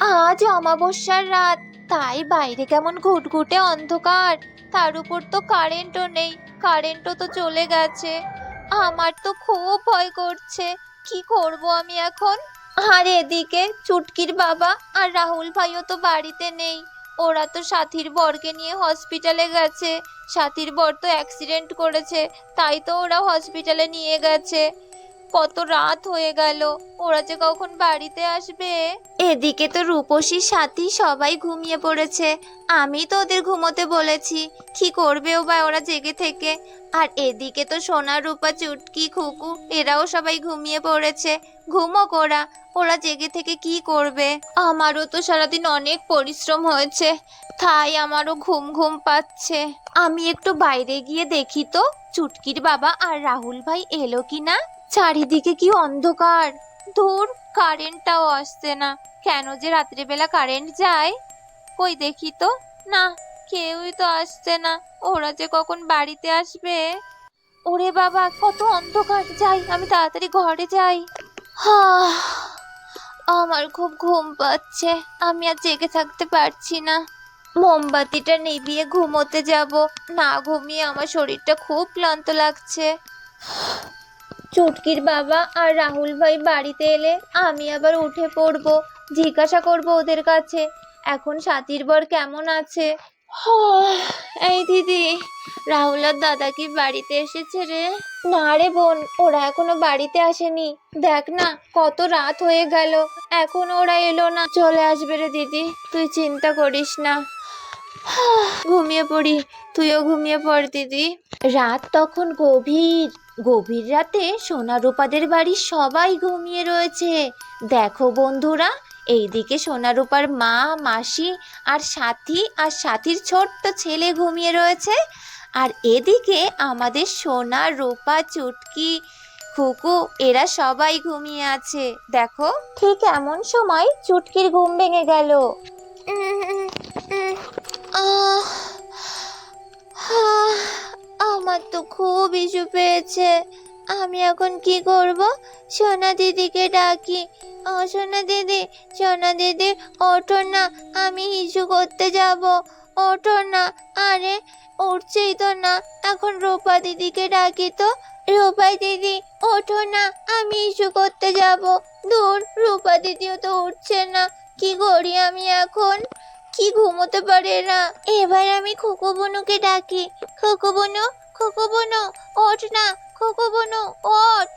আজ অমাবস্যার রাত, তাই বাইরে কেমন ঘুটঘুটে অন্ধকার। তার উপর তো কারেন্টও নেই, কারেন্টও তো চলে গেছে। আমার তো খুব ভয় করছে, কি করব আমি এখন? আর এদিকে চুটকির বাবা আর রাহুল ভাইও তো বাড়িতে নেই। ওরা তো সাথীর বরকে নিয়ে হসপিটালে গেছে। সাথীর বর তো অ্যাক্সিডেন্ট করেছে, তাই তো ওরা হসপিটালে নিয়ে গেছে। কত রাত হয়ে গেল, ওরা যে কখন বাড়িতে আসবে। এদিকে তো রূপসীর সাথী সবাই ঘুমিয়ে পড়েছে। আমি তো ওদের ঘুমোতে বলেছি, কি করবেও বা ওরা জেগে থেকে। আর এদিকে তো সোনা রূপা চুটকি খুকু এরাও সবাই ঘুমিয়ে পড়েছে। ঘুমোক ওরা, ওরা জেগে থেকে কি করবে? আমারও তো সারাদিন অনেক পরিশ্রম হয়েছে, তাই আমারও ঘুম ঘুম পাচ্ছে। আমি একটু বাইরে গিয়ে দেখি তো চুটকির বাবা আর রাহুল ভাই এলো কিনা। চারিদিকে কি অন্ধকার, দূর কারেন্টটাও আসছে না। কেন যে রাত্রিবেলা কারেন্ট যায়? কই দেখি তো, না কেউই তো আসছে না। ওরা যে কখন বাড়িতে আসবে। ওরে বাবা কত অন্ধকার, যাই আমি তাড়াতাড়ি ঘরে যাই। হাহ, আমার খুব ঘুম পাচ্ছে, আমি আর জেগে থাকতে পারছি না। মোমবাতিটা নিভিয়ে ঘুমোতে যাব, না ঘুমিয়ে আমার শরীরটা খুব ক্লান্ত লাগছে। চুটকির বাবা আর রাহুল ভাই বাড়িতে এলে আমি আবার উঠে পড়বো, জিজ্ঞাসা করব ওদের কাছে এখন সাথীর বর কেমন আছে। এই দিদি, রাহুল আর দাদা কি বাড়িতে এসেছে রে? না রে বোন, ওরা এখনো বাড়িতে আসেনি। দেখ না কত রাত হয়ে গেল, এখনো ওরা এলো না। চলে আসবে রে দিদি, তুই চিন্তা করিস না। ঘুমিয়ে পড়ি, তুইও ঘুমিয়ে পড় দিদি। রাত তখন গভীর। গভীর রাতে সোনা রূপাদের বাড়ির সবাই ঘুমিয়ে রয়েছে। দেখো বন্ধুরা, এইদিকে সোনা রূপার মা, মাসি আর সাথীর ছোট্ট ছেলে ঘুমিয়ে রয়েছে। আর এদিকে আমাদের সোনা রূপা চুটকি খুকু এরা সবাই ঘুমিয়ে আছে। দেখো ঠিক এমন সময় চুটকির ঘুম ভেঙে গেল। আহ আহ, আমার তো খুব ইস্যু পেয়েছে, আমি এখন কি করব? সোনা দিদিকে ডাকি। ও সোনা দিদি, সোনা দিদি ওঠো না, আমি হিসু করতে যাব, ওঠো না। আরে উঠছেই তো না, এখন রূপা দিদিকে ডাকি তো। রূপা দিদি ওঠো না, আমি হিসু করতে যাব। দূর, রূপা দিদিও তো উঠছে না, কি করি আমি এখন? কি ঘুমোতে পারে না। এবার আমি খুকু বুনুকে ডাকি। খুকু বুনু, খুকু বুনু ওঠ না, খুকু বুনু ওঠ।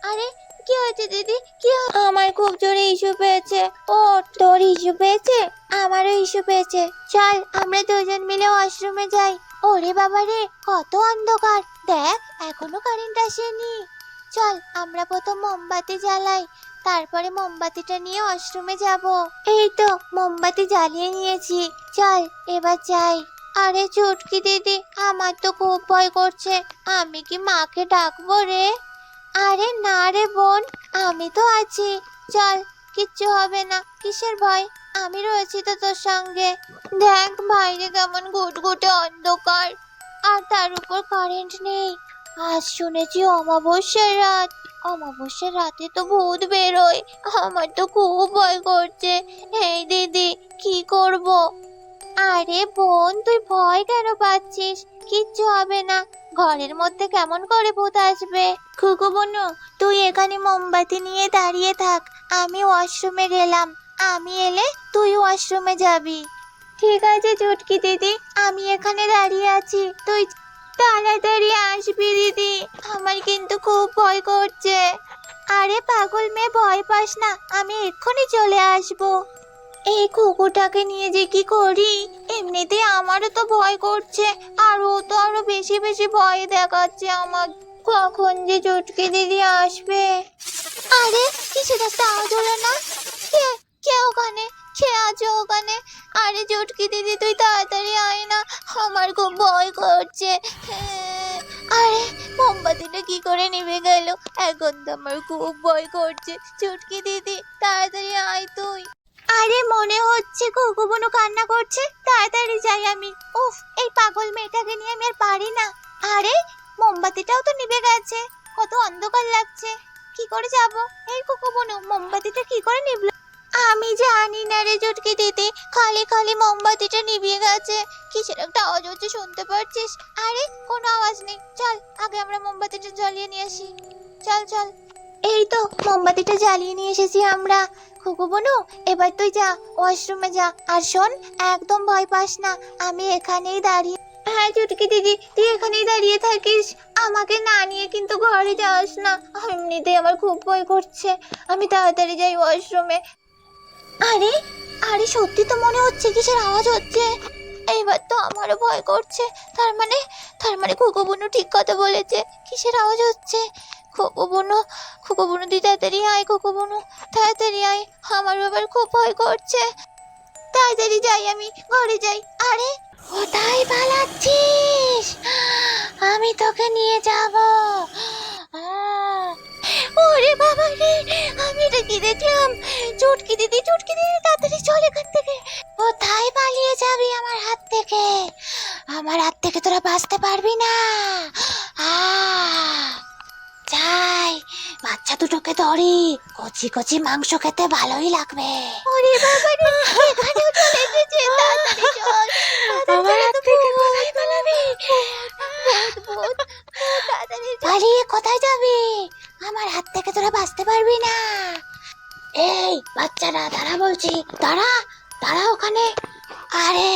আরে কি হয়েছে দিদি, আমার খুব জোরে ইস্যু পেয়েছে। ওঠ। তোর ইস্যু পেয়েছে? আমারও ইস্যু পেয়েছে। চল আমরা দুজন মিলে ওয়াশরুমে যাই। ওরে বাবা রে, কত অন্ধকার, দেখ এখনো কারেন্ট আসেনি। চল আমরা প্রথম মোমবাতি জ্বালাই, তারপরে মোমবাতিটা নিয়ে ওয়াশরুমে যাব। এই তো মোমবাতি জ্বালিয়ে নিয়েছি, চল এবার যাই। আরে চুটকি দিদি, আমার তো খুব ভয় করছে, আমি কি মাকে ডাকবো রে? আরে না রে বোন, আমি তো আছি, চল, কিচ্ছু হবে না, কিসের ভয়, আমি রয়েছি তো তোর সঙ্গে। দেখ বাইরে কেমন ঘুটঘুটে অন্ধকার, আর তার উপর কারেন্ট নেই। আজ শুনেছি অমাবস্যার রাত, অমাবস্যার রাতে তো ভূত বেরোয়। আমার তো খুব ভয় করছে। এই দিদি, কি করব? আরে বোন, তুই ভয় কেন পাচ্ছিস? কিচ্ছু হবে না, ঘরের মধ্যে কেমন করে ভূত আসবে? খুকু বুনু, তুই এখানে মোমবাতি নিয়ে দাঁড়িয়ে থাক, আমি ওয়াশরুমে গেলাম, আমি এলে তুই ওয়াশরুমে যাবি। ঠিক আছে চুটকি দিদি, আমি এখানে দাঁড়িয়ে আছি, তুই তাড়াতাড়ি আসবি দিদি, আমার কিন্তু খুব ভয় করছে। আরে পাগল মেয়ে, ভয় পাস না, আমি এক্ষুনি চলে আসবো। এই কুকুরটাকে নিয়ে যে কি করি, এমনিতে আমারও তো ভয় করছে, আর ও তো আরো বেশি বেশি ভয় দেখাচ্ছে আমার। কখন যে চুটকি দিদি আসবে? আরে কিছু একটা আওয়াজ হলো না? কে কে ওখানে? কে আছে ওখানে? আরে চুটকি দিদি, তুই তাড়াতাড়ি আয় না, আমার খুব ভয় করছে। আরে মোমবাতিটা কি করে নিভে গেল? এখন তো আমার খুব ভয় করছে। চুটকি দিদি তাড়াতাড়ি আয় তুই। আরে মনে হচ্ছে খুকু বুনু কান্না করছে, তাড়াতাড়ি যাই আমি। উফ, এই পাগল মেয়েটাকে নিয়ে আমি আর পারি না। আরে মোমবাতিটাও তো নিভে গেছে, কত অন্ধকার লাগছে, কি করে যাব? এই খুকু বুনু, মোমবাতিটা কি করে নিভলো? আমি জানি না রে চুটকি দিদি, খালি খালি মোমবাতিটা নিভিয়ে গেছে। কিসের একটা আওয়াজ হচ্ছে, শুনতে পাচ্ছিস? আরে কোনো আওয়াজ নেই, চল আগে আমরা মোমবাতিটা জ্বালিয়ে নিয়ে আসি। চল চল। এই তো মোমবাতিটা জ্বালিয়ে নিয়ে এসেছি আমরা। খুকু বনু, এবার তুই যা, ওয়াশরুমে যা। আর শোন, একদম ভয় পাস না, আমি এখানেই দাঁড়িয়ে। হ্যাঁ চুটকি দিদি, তুই এখানেই দাঁড়িয়ে থাকিস, আমাকে না নিয়ে কিন্তু ঘরে যাস না। এমনিতেই আমার খুব ভয় করছে, আমি তাড়াতাড়ি যাই ওয়াশরুমে। আরে আরে সত্যি তো মনে হচ্ছে কিসের আওয়াজ হচ্ছে। এইবার তো আমারও ভয় করছে। তার মানে খুকু বুনু ঠিক কথা বলেছে। কিসের আওয়াজ হচ্ছে? খুকু বুনু তুই তাড়াতাড়ি আয়, খুকু বুনু তাড়াতাড়ি আয়, আমার আবার খুব ভয় করছে। তাড়াতাড়ি যাই, আমি ঘরে যাই। আরে কোথায় পালাচ্ছিস? আমি তোকে নিয়ে যাব। ওরে বাবা রে, আমি এটা কি দেখলাম? চুটকি দিদি তাড়াতাড়ি চল এখান থেকে। কোথায় পালিয়ে যাবি আমার হাত থেকে? আমার হাত থেকে তোরা বাঁচতে পারবি না। যাই, বাচ্চা দুটোকে ধরি, কচি কচি মাংস খেতে ভালোই লাগবে। ওরে বাবা রে, এখানেও চলে এসেছে, তাড়াতাড়ি চল। আমার হাত থেকে কোথায় পালাবি? ভূত, তাড়াতাড়ি পালিয়ে কোথায় যাবি? আমার হাত থেকে তোরা বাঁচতে পারবি না। এই বাচ্চারা, দাঁড়া বলছি, দাঁড়া দাঁড়া ওখানে। আরে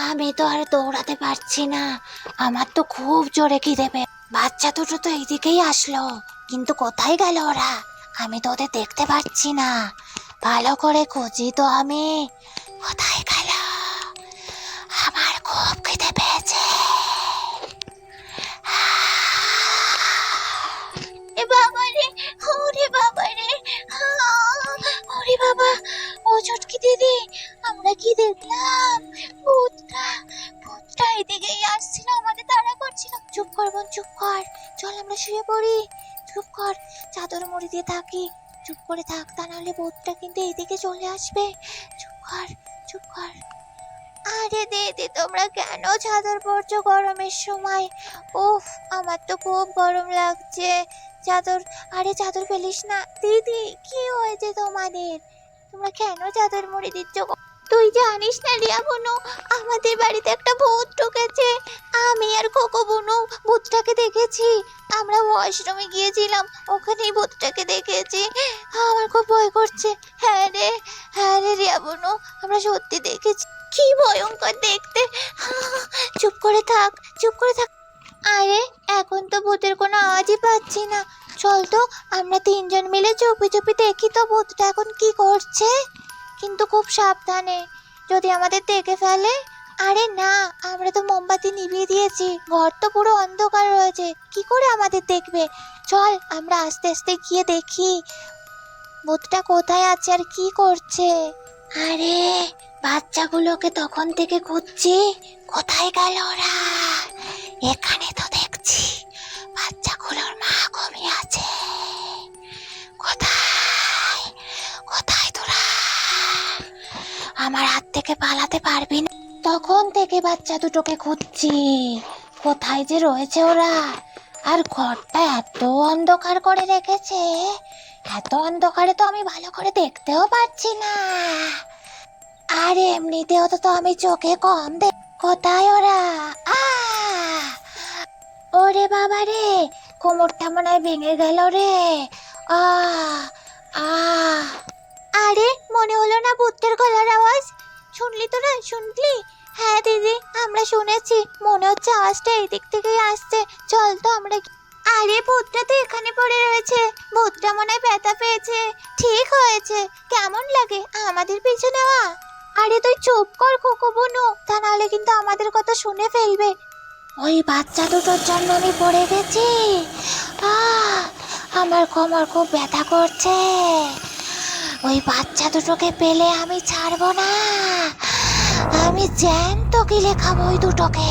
আমি তো আর দৌড়াতে পারছি না, আমার তো খুব জোরে খিদে পেয়ে। বাচ্চা দুটো তো এইদিকেই আসলো, কিন্তু কোথায় গেল ওরা? আমি তো ওদের দেখতে পাচ্ছি না, ভালো করে খুঁজি তো আমি। কোথায় গেল? আমার খুব খিদে পেয়েছে। এ বাবা রে, ওরে বাবা রে, ওরে বাবা, ও চুটকি দিদি, আমরা কি দেখলাম? ভূতটা এদিকেই আসছিল, আমাদের তাড়া করছিল। চুপ কর বোন, চুপ কর, চল আমরা শুয়ে পড়ি। চুপ কর, চাদর মুড়ি দিয়ে থাকি, চুপ করে থাক, তা নাহলে ভূতটা কিন্তু এইদিকে চলে আসবে। চুপ কর, চুপ কর। আরে দিদি, তোমরা কেন চাদর পরছো গরমের সময়? উফ, আমার তো খুব গরম লাগছে। আরে চাদর ফেলিস না দিদি, কি হয়েছে তোমাদের? তোমরা কেন চাদর মুড়ি দিচ্ছ? তুই জানিস না রিয়া বোনু, আমাদের বাড়িতে একটা ভূত ঢুকেছে। আমি আর খোকো বোনু ভূতটাকে দেখেছি। আমরা ওয়াশরুমে গিয়েছিলাম, ওখানেই ভূতটাকে দেখেছি। আমার খুব ভয় করছে। হ্যাঁ রে রিয়া বোনু, আমরা সত্যি দেখেছি। কি ভয়ঙ্কর দেখতে। চুপ করে থাক, চুপ করে থাক। আরে এখন তো ভূতের কোনো আওয়াজই পাচ্ছি না। চল তো আমরা তিনজন মিলে চুপি চুপি দেখি তো ভূতটা এখন কি করছে। কিন্তু খুব সাবধানে, যদি আমাদের দেখে ফেলে। আরে না, আমরা তো মোমবাতি নিভিয়ে দিয়েছি, ঘর তো পুরো অন্ধকার রয়েছে, কি করে আমাদের দেখবে? চল আমরা আস্তে আস্তে গিয়ে দেখি ভূতটা কোথায় আছে আর কি করছে। আরে বাচ্চাগুলোকে তখন থেকে খুঁজছি, কোথায় গেল ওরা? এখানে তো দেখছি বাচ্চাগুলোর মা ঘুমিয়ে আছে। কোথায় কোথায় তোরা? আমার হাত থেকে পালাতে পারবি না। তখন থেকে বাচ্চা দুটোকে খুঁজছি, কোথায় যে রয়েছে ওরা। আর ঘরটা এত অন্ধকার করে রেখেছে, এত অন্ধকারে তো আমি ভালো করে দেখতেও পাচ্ছি না। আর এমনিতেও তো আমি চোখে কম দেখ। কোথায় ওরা? ওরে বাবা রে, কোমরটা মনে হয় ভেঙে গেল রে। আরে মনে হলো না ভূতের গলার আওয়াজ? শুনলি তোরা, শুনলি? হ্যাঁ দিদি, আমরা শুনেছি, মনে হচ্ছে আওয়াজটা এই দিক থেকেই আসছে। চল তো আমরা। আরে ভূতটা তো এখানে পড়ে রয়েছে, ভূতটা মনে হয় ব্যথা পেয়েছে। ঠিক হয়েছে, কেমন লাগে আমাদের পিছু নেওয়া? আরে তুই চুপ কর খোকো বুনু, তা নাহলে কিন্তু আমাদের কথা শুনে ফেলবে। ওই বাচ্চা দুটোর জন্য আমি পড়ে গেছি। আমার কোমর খুব ব্যথা করছে। ওই বাচ্চা দুটোকে পেলে আমি ছাড়বো না, আমি জ্যান্ত গিলে খাবো ওই দুটোকে।